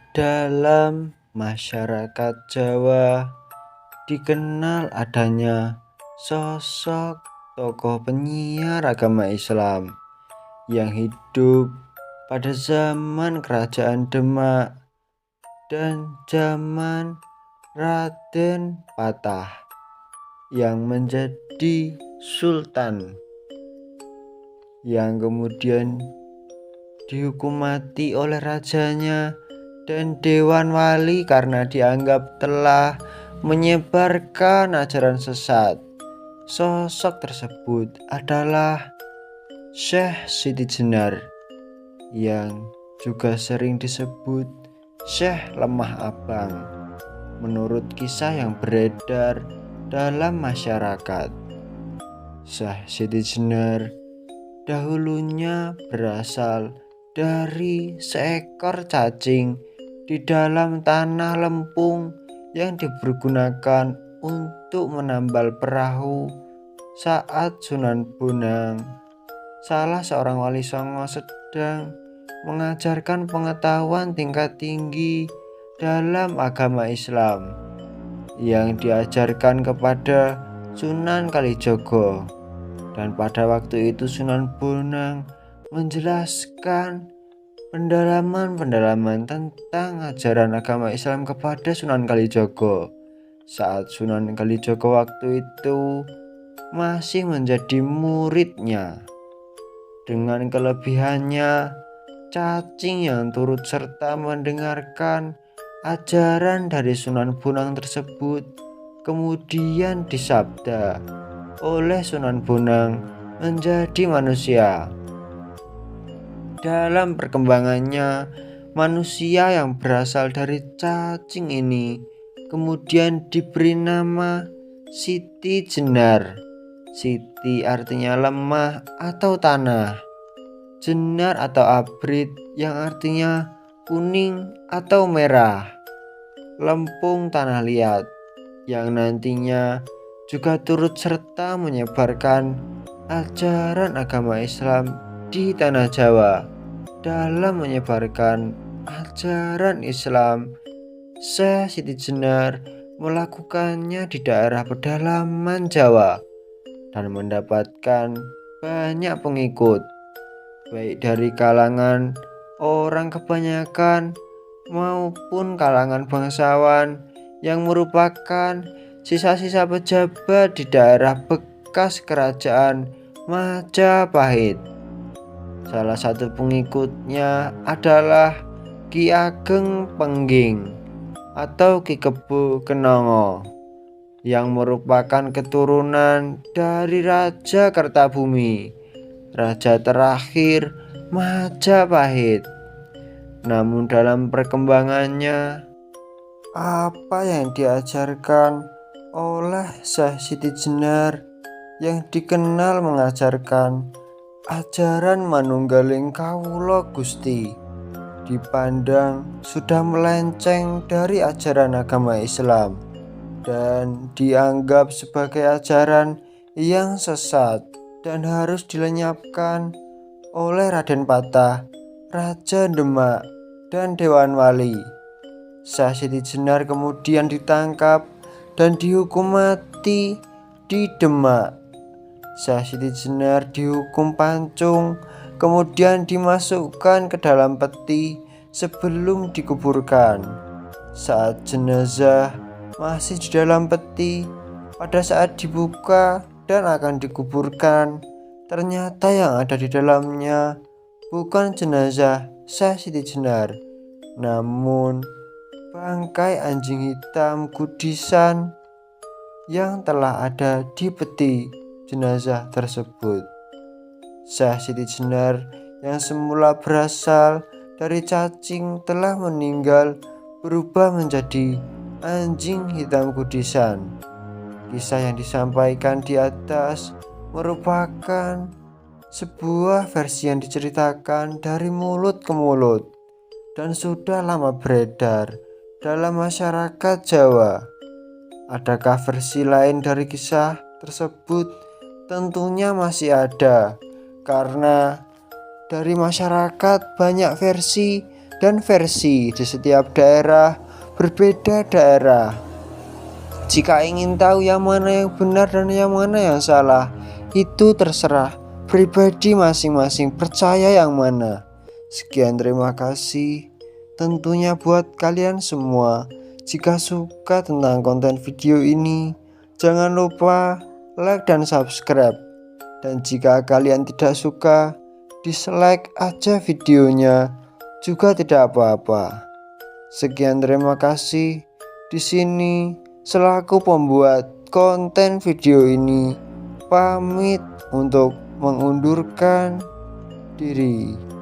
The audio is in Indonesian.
Dalam masyarakat Jawa dikenal adanya sosok tokoh penyiar agama Islam yang hidup pada zaman Kerajaan Demak dan zaman Raden Patah yang menjadi sultan, yang kemudian dihukum mati oleh rajanya dan Dewan Wali karena dianggap telah menyebarkan ajaran sesat. Sosok tersebut adalah Syekh Siti Jenar yang juga sering disebut Syekh Lemah Abang menurut kisah yang beredar dalam masyarakat. Syekh Siti Jenar dahulunya berasal dari seekor cacing di dalam tanah lempung yang dipergunakan untuk menambal perahu saat Sunan Bonang, salah seorang wali songo, sedang mengajarkan pengetahuan tingkat tinggi dalam agama Islam yang diajarkan kepada Sunan Kalijogo. Dan pada waktu itu Sunan Bonang menjelaskan pendalaman tentang ajaran agama Islam kepada Sunan Kalijogo saat Sunan Kalijogo waktu itu masih menjadi muridnya. Dengan kelebihannya, cacing yang turut serta mendengarkan ajaran dari Sunan Bonang tersebut kemudian disabda oleh Sunan Bonang menjadi manusia. Dalam perkembangannya, manusia yang berasal dari cacing ini kemudian diberi nama Siti Jenar. Siti artinya lemah atau tanah, Jenar atau abrit yang artinya kuning atau merah, lempung tanah liat yang nantinya juga turut serta menyebarkan ajaran agama Islam di tanah Jawa. Dalam menyebarkan ajaran Islam, Syekh Siti Jenar melakukannya di daerah pedalaman Jawa dan mendapatkan banyak pengikut, baik dari kalangan orang kebanyakan maupun kalangan bangsawan yang merupakan sisa-sisa pejabat di daerah bekas kerajaan Majapahit. Salah satu pengikutnya adalah Ki Ageng Pengging atau Ki Kebo Kenongo yang merupakan keturunan dari Raja Kertabumi, raja terakhir Majapahit. Namun dalam perkembangannya, apa yang diajarkan oleh Syekh Siti Jenar yang dikenal mengajarkan ajaran manunggaling kawula Gusti dipandang sudah melenceng dari ajaran agama Islam dan dianggap sebagai ajaran yang sesat dan harus dilenyapkan oleh Raden Patah, Raja Demak, dan Dewan Wali. Syekh Siti Jenar kemudian ditangkap dan dihukum mati di Demak. Syekh Siti Jenar dihukum pancung, kemudian dimasukkan ke dalam peti sebelum dikuburkan. Saat jenazah masih di dalam peti, pada saat dibuka dan akan dikuburkan, ternyata yang ada di dalamnya bukan jenazah Syekh Siti Jenar, namun bangkai anjing hitam kudisan yang telah ada di peti jenazah tersebut. Syekh Siti Jenar yang semula berasal dari cacing telah meninggal berubah menjadi anjing hitam kudisan. Kisah yang disampaikan di atas merupakan sebuah versi yang diceritakan dari mulut ke mulut dan sudah lama beredar dalam masyarakat Jawa. Adakah versi lain dari kisah tersebut? Tentunya masih ada, karena dari masyarakat banyak versi dan versi di setiap daerah berbeda daerah. Jika ingin tahu yang mana yang benar dan yang mana yang salah, itu terserah pribadi masing-masing percaya yang mana. Sekian, terima kasih. Tentunya buat kalian semua, jika suka tentang konten video ini, jangan lupa like dan subscribe. Dan jika kalian tidak suka, dislike aja videonya, juga tidak apa-apa. Sekian, terima kasih. Di sini selaku pembuat konten video ini pamit untuk mengundurkan diri.